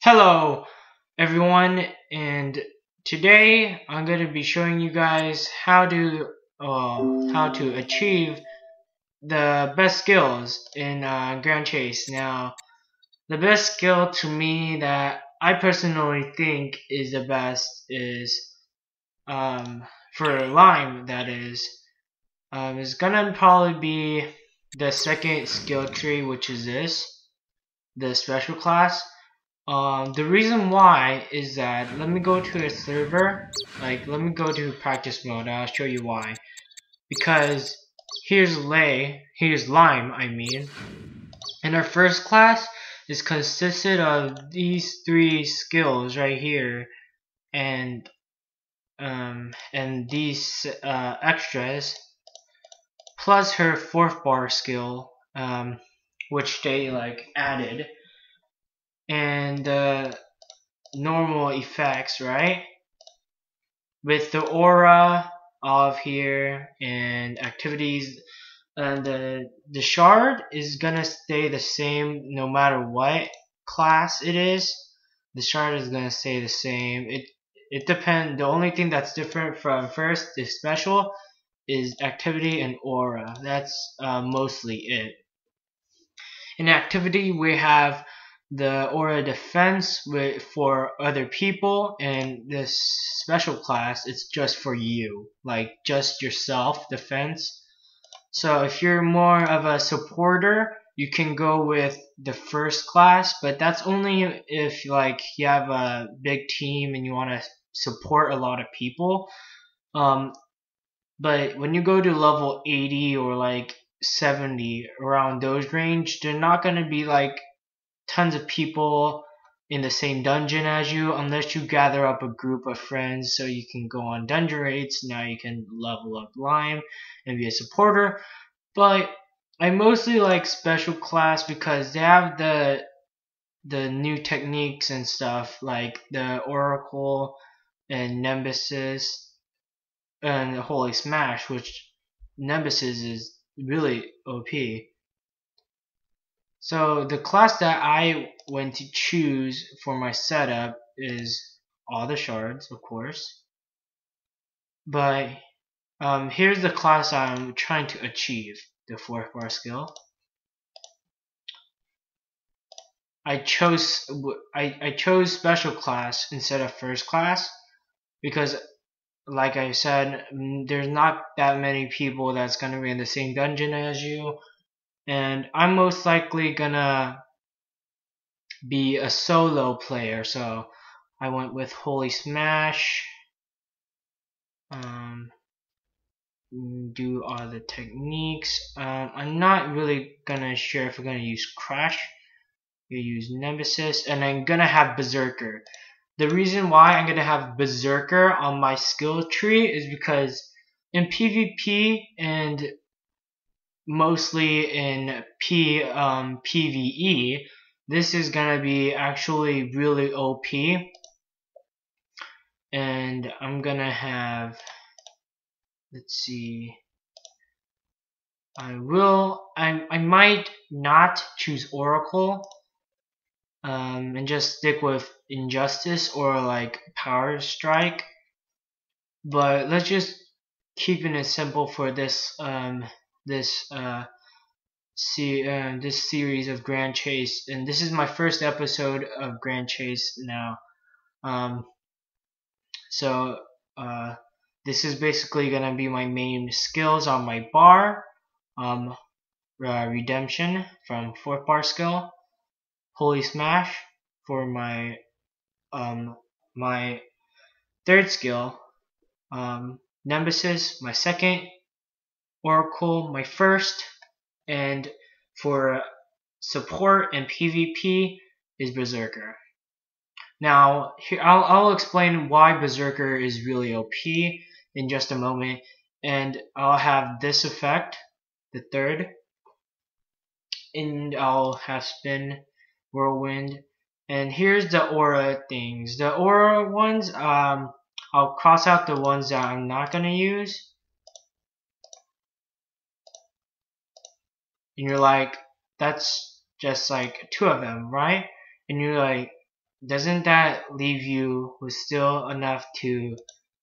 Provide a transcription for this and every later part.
Hello everyone, and today I'm going to be showing you guys how to achieve the best skills in Grand Chase. Now, the best skill to me that I personally think is the best is for Lime. That is gonna probably be the second skill tree, which is the special class. The reason why is that let me go to a server, let me go to practice mode, and I'll show you why. Because here's Lime, I mean. And our first class is consisted of these three skills right here, and these extras, plus her fourth bar skill, which they added, and normal effects, right? With the aura of here and activities, and the shard is gonna stay the same no matter what class it is. The shard is gonna stay the same. It depends. The only thing that's different from first to special is activity and aura. That's mostly it. In activity, we have the aura defense for other people, and this special class it's just for you, like just yourself defense. So if you're more of a supporter, you can go with the first class, but that's only if you have a big team and you want to support a lot of people. Um, but when you go to level 80 or 70, around those range, they're not going to be tons of people in the same dungeon as you unless you gather up a group of friends so you can go on dungeon raids. Now you can level up Lime and be a supporter. But I mostly like special class because they have the new techniques and stuff, like the Oracle and Nemesis and Holy Smash, which Nemesis is really OP. So the class that I went to choose for my setup is all the shards, of course. But here's the class I'm trying to achieve, the fourth bar skill. I chose special class instead of first class because, like I said, there's not that many people that's gonna be in the same dungeon as you, and I'm most likely gonna be a solo player, so I went with Holy Smash. Do all the techniques. I'm not really gonna sure if we're gonna use Crash. You use Nemesis, and I'm gonna have Berserker. The reason why I'm gonna have Berserker on my skill tree is because in PvP and mostly in PvE, this is gonna be actually really OP, and I'm gonna have, let's see, I might not choose Oracle, and just stick with Injustice or Power Strike, but let's just keep it simple for this this series of Grand Chase, and this is my first episode of Grand Chase now. Um, so this is basically gonna be my main skills on my bar. Redemption from fourth bar skill, Holy Smash for my my third skill, Nemesis my second, Oracle my first, and for support and PvP is Berserker. Now here I'll explain why Berserker is really OP in just a moment, and I'll have this effect, the third, and I'll have spin, whirlwind, and here's the aura things. The aura ones, I'll cross out the ones that I'm not gonna use. And you're like, that's just two of them, right? And you're like, doesn't that leave you with still enough to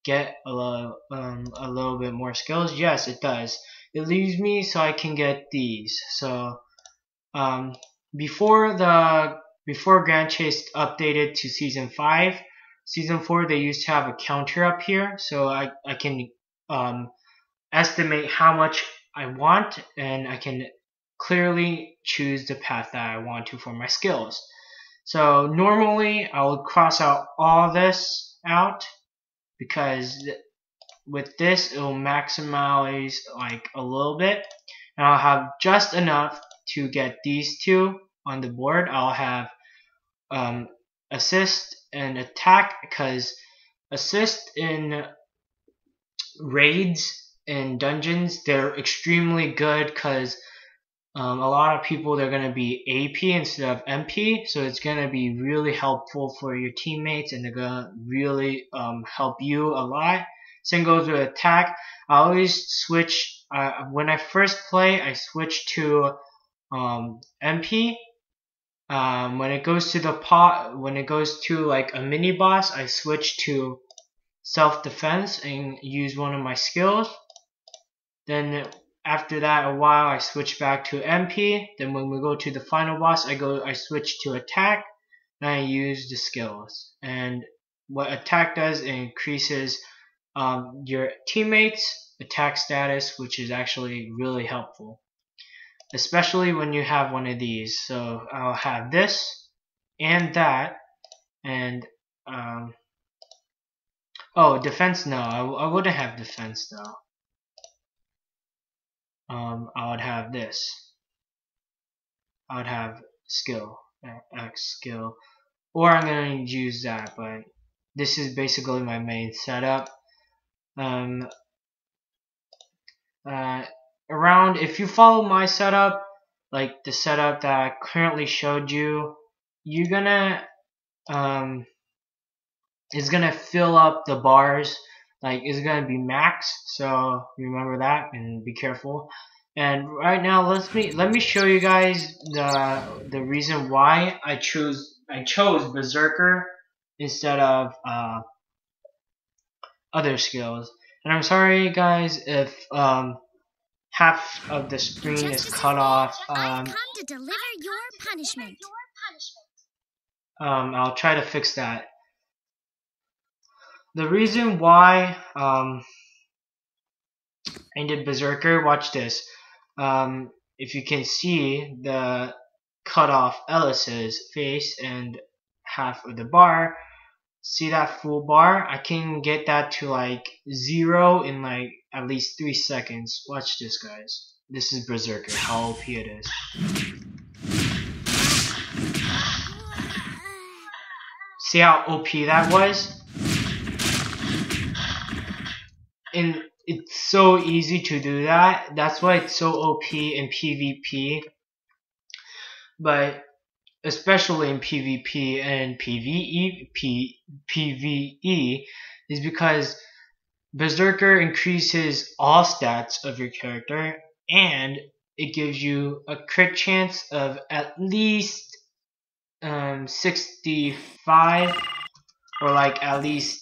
get a little bit more skills? Yes, it does. It leaves me so I can get these. So um, before Grand Chase updated to season 5, season 4 they used to have a counter up here, so I can estimate how much I want, and I can clearly choose the path that I want to for my skills. So normally I would cross out all this out because with this it will maximize like a little bit, and I'll have just enough to get these two on the board. I'll have assist and attack, because assist in raids and dungeons, they're extremely good because a lot of people, they're going to be AP instead of MP, so it's going to be really helpful for your teammates, and they're going to really help you a lot. Same goes with attack. I always switch, when I first play, I switch to MP. When it goes to like a mini boss, I switch to self-defense and use one of my skills. Then after that, a while, I switch back to MP. Then when we go to the final boss, I switch to attack, and I use the skills. And what attack does, it increases your teammates' attack status, which is actually really helpful, especially when you have one of these. So I'll have this and that, and oh, defense, no, I wouldn't have defense though. I would have this. I would have skill, X skill, or I'm going to use that, but this is basically my main setup. Around, if you follow my setup, like the setup that I currently showed you, you're gonna it's gonna fill up the bars, like it's gonna be max, so remember that and be careful. And right now, let me show you guys the reason why I chose Berserker instead of other skills. And I'm sorry guys if half of the screen is cut off. I've come to deliver your punishment. I'll try to fix that. The reason why I did Berserker, watch this. If you can see the cut off Ellis's face and half of the bar, see that full bar? I can get that to like 0 in like at least 3 seconds. Watch this, guys. This is Berserker, how OP it is. See how OP that was? And it's so easy to do that. That's why it's so OP in PvP. But especially in PvP and PvE is because Berserker increases all stats of your character, and it gives you a crit chance of at least 65, or like at least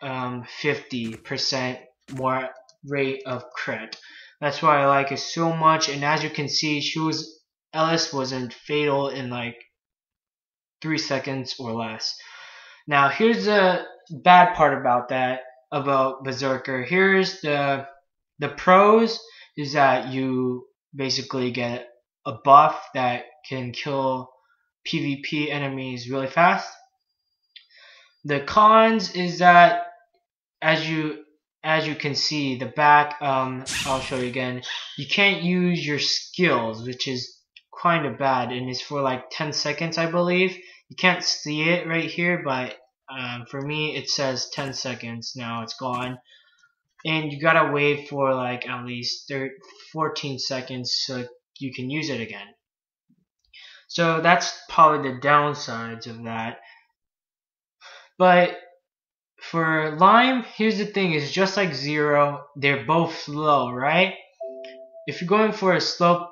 50% more rate of crit. That's why I like it so much. And as you can see, Ellis wasn't fatal in like 3 seconds or less. Now here's the bad part about Berserker. Here's the pros is that you basically get a buff that can kill PvP enemies really fast. The cons is that as you can see, the back, I'll show you again, you can't use your skills, which is kind of bad, and it's for like 10 seconds, I believe. You can't see it right here, but for me it says 10 seconds. Now it's gone, and you gotta wait for like at least 14 seconds so you can use it again. So that's probably the downsides of that. But for Lime, here's the thing, is just like Zero, they're both slow, right? If you're going for a slow